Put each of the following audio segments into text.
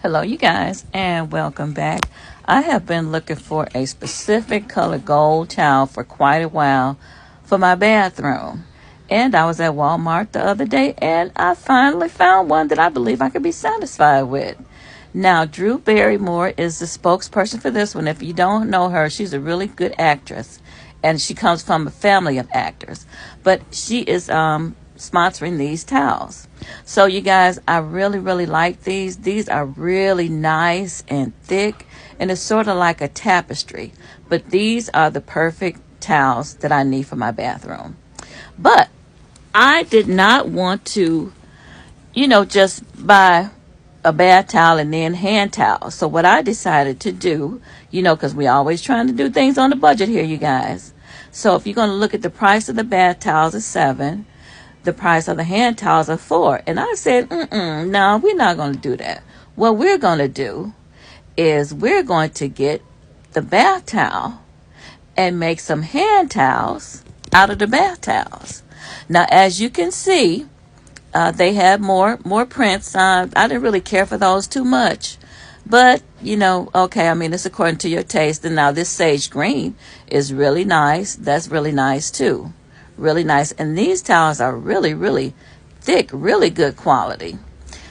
Hello, you guys, and welcome back. I have been looking for a specific color gold towel for quite a while for my bathroom. And I was at Walmart the other day and I finally found one that I believe I could be satisfied with. Now, Drew Barrymore is the spokesperson for this one. If you don't know her, she's a really good actress. And she comes from a family of actors. But she is sponsoring these towels. So you guys, I really like these. These are really nice and thick, and it's sort of like a tapestry. But these are the perfect towels that I need for my bathroom. But I did not want to, just buy a bath towel and then hand towels. So what I decided to do, because we always trying to do things on the budget here, you guys. So if you're going to look at the price of the bath towels is $7, the price of the hand towels are $4. And I said, no, we're not going to do that. What we're going to do is we're going to get the bath towel and make some hand towels out of the bath towels. Now, as you can see, they have more prints. I didn't really care for those too much. But, okay, it's according to your taste. And now this sage green is really nice. That's really nice too. Really nice. And these towels are really thick, really good quality.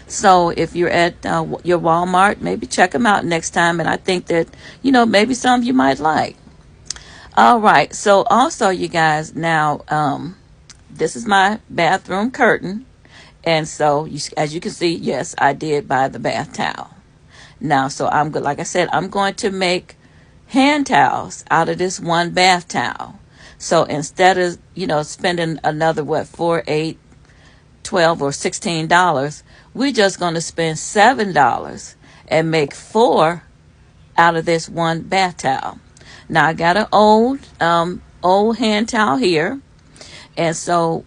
So if you're at your Walmart, maybe check them out next time. And I think that, maybe some you might like. All right. So also, you guys, now, this is my bathroom curtain. And so, as you can see, yes, I did buy the bath towel. Now, so I'm good. Like I said, I'm going to make hand towels out of this one bath towel. So instead of, spending another, $4, $8, $12, or $16, we're just going to spend $7 and make 4 out of this one bath towel. Now, I got an old hand towel here. And so,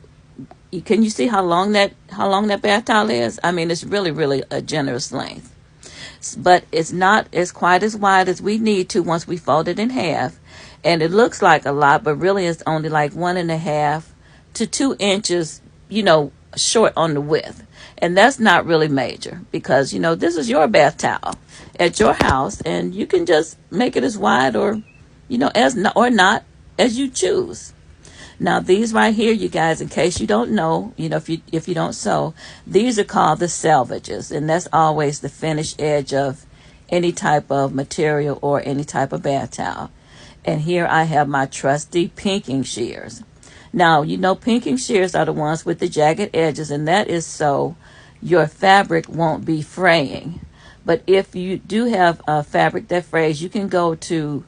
can you see how long that bath towel is? It's really a generous length. But it's not as quite as wide as we need to once we fold it in half. And it looks like a lot, but really it's only like 1.5 to 2 inches, short on the width. And that's not really major because, this is your bath towel at your house and you can just make it as wide or, or not as you choose. Now, these right here, you guys, in case you don't know, if you don't sew, these are called the selvages. And that's always the finished edge of any type of material or any type of bath towel. And here I have my trusty pinking shears. Now, pinking shears are the ones with the jagged edges, and that is so your fabric won't be fraying. But if you do have a fabric that frays, you can go to,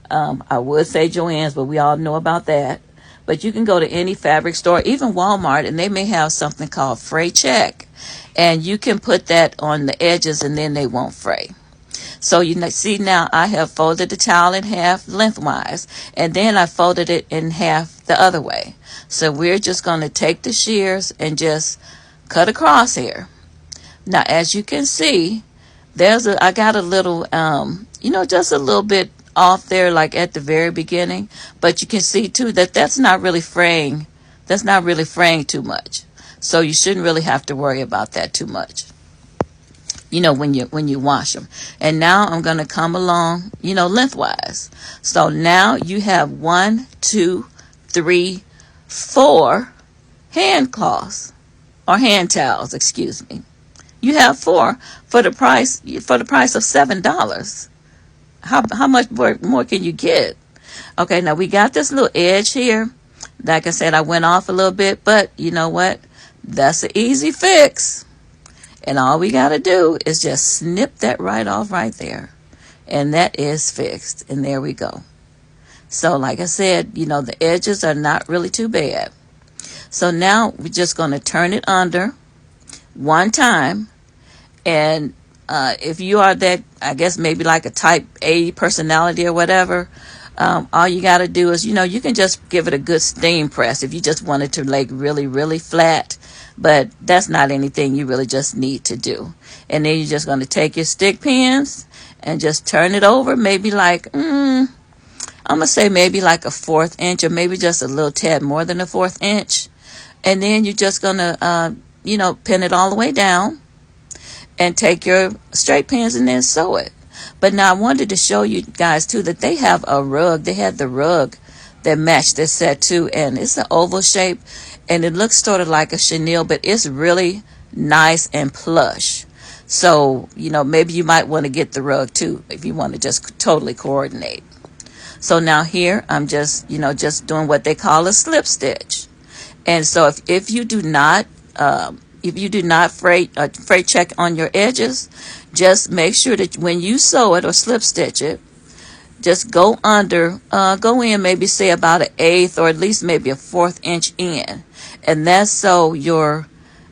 I would say Joann's, but we all know about that. But you can go to any fabric store, even Walmart, and they may have something called fray check. And you can put that on the edges and then they won't fray. So see now I have folded the towel in half lengthwise and then I folded it in half the other way. So we're just going to take the shears and just cut across here. Now as you can see, I got a little, just a little bit off there like at the very beginning, but you can see too that that's not really fraying too much, so you shouldn't really have to worry about that too much when you wash them. And now I'm going to come along lengthwise. So now you have 1, 2, 3, 4 hand cloths or hand towels, excuse me. You have 4 for the price of $7. How much more can you get? Okay, now we got this little edge here. Like I said, I went off a little bit, but you know what? That's an easy fix. And all we got to do is just snip that right off right there. And that is fixed. And there we go. So like I said, the edges are not really too bad. So now we're just going to turn it under one time. And if you are that, I guess maybe like a type A personality or whatever, all you got to do is, you can just give it a good steam press if you just want it to like really flat. But that's not anything you really just need to do. And then you're just going to take your stick pins and just turn it over, maybe like, I'm going to say maybe like a 1/4 inch or maybe just a little tad more than a 1/4 inch. And then you're just going to, pin it all the way down. and take your straight pins and then sew it. But now I wanted to show you guys too that they have a rug. They had the rug that matched this set too, and it's an oval shape, and it looks sort of like a chenille, but it's really nice and plush. So, maybe you might want to get the rug too if you want to just totally coordinate. So now here I'm just, just doing what they call a slip stitch. And so if you do not freight check on your edges, just make sure that when you sew it or slip stitch it, just go in maybe say about 1/8 or at least maybe a 1/4 inch in. And that's so your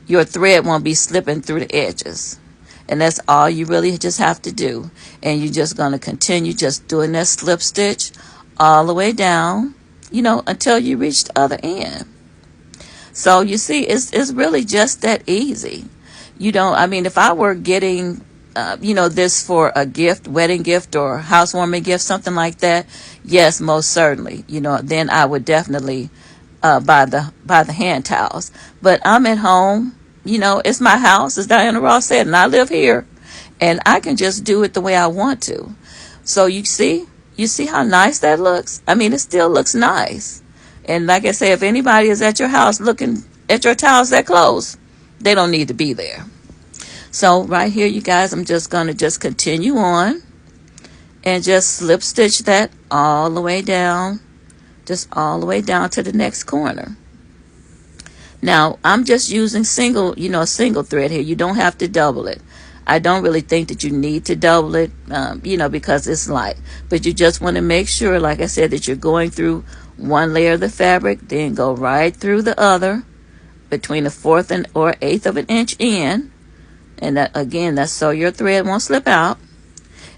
thread won't be slipping through the edges. And that's all you really just have to do. And you're just going to continue just doing that slip stitch all the way down, until you reach the other end. So you see, it's really just that easy. If I were getting, this for a gift, wedding gift or housewarming gift, something like that, yes, most certainly, then I would definitely buy the hand towels. But I'm at home, it's my house, as Diana Ross said, and I live here, and I can just do it the way I want to. So you see how nice that looks? It still looks nice. And like I say, if anybody is at your house looking at your towels that close, they don't need to be there. So right here, you guys, I'm just going to just continue on and just slip stitch that all the way down, just all the way down to the next corner. Now, I'm just using single thread here. You don't have to double it. I don't really think that you need to double it, because it's light. But you just want to make sure, like I said, that you're going through one layer of the fabric, then go right through the other, between a 1/4 or 1/8 of an inch in. And that, again, that's so your thread won't slip out.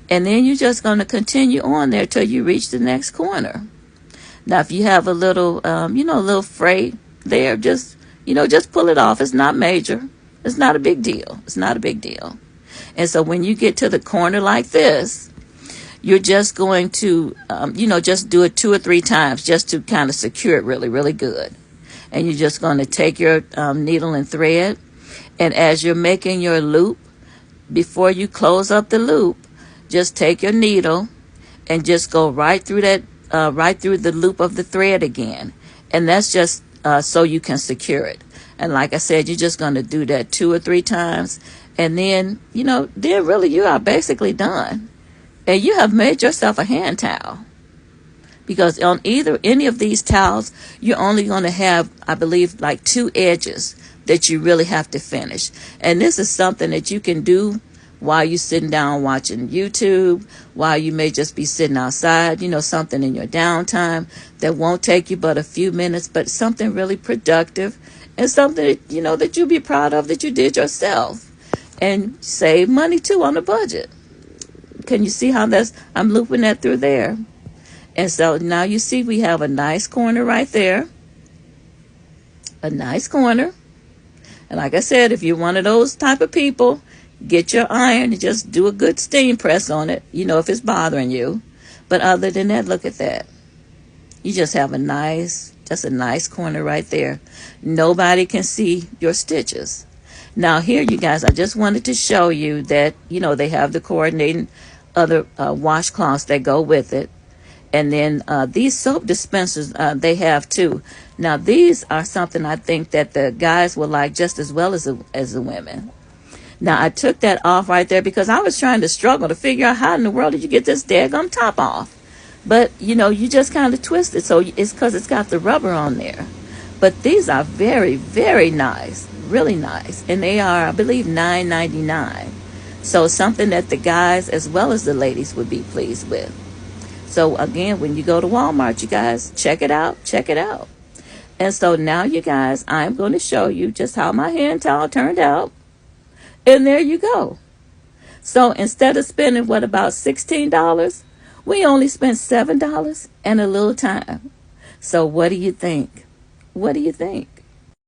And then you're just going to continue on there till you reach the next corner. Now, if you have a little, a little fray there, just pull it off. It's not major. It's not a big deal. It's not a big deal. And so when you get to the corner like this, you're just going to, just do it 2 or 3 times just to kind of secure it really, really good. And you're just going to take your needle and thread. And as you're making your loop, before you close up the loop, just take your needle and just go right through the loop of the thread again. And that's just so you can secure it. And like I said, you're just going to do that 2 or 3 times. And then, then really you are basically done. And you have made yourself a hand towel. Because on any of these towels, you're only going to have, I believe, like 2 edges that you really have to finish. And this is something that you can do while you're sitting down watching YouTube, while you may just be sitting outside, something in your downtime that won't take you but a few minutes, but something really productive and something that, that you'll be proud of that you did yourself. And save money too on the budget. Can you see how I'm looping that through there? And so now you see we have a nice corner right there. A nice corner. And like I said, if you're one of those type of people, get your iron and just do a good steam press on it, if it's bothering you. But other than that, look at that. You just have a nice corner right there. Nobody can see your stitches. Now here, you guys, I just wanted to show you that, they have the coordinating other washcloths that go with it. And then these soap dispensers, they have too. Now these are something I think that the guys will like just as well as the women. Now I took that off right there because I was trying to struggle to figure out how in the world did you get this daggum top off. But, you just kind of twist it. So it's because it's got the rubber on there. But these are very, very nice. Really nice. And they are, I believe, $9.99. So something that the guys as well as the ladies would be pleased with. So again, when you go to Walmart, you guys, check it out. Check it out. And so now, you guys, I'm going to show you just how my hand towel turned out. And there you go. So instead of spending, about $16, we only spent $7 and a little time. So what do you think? What do you think?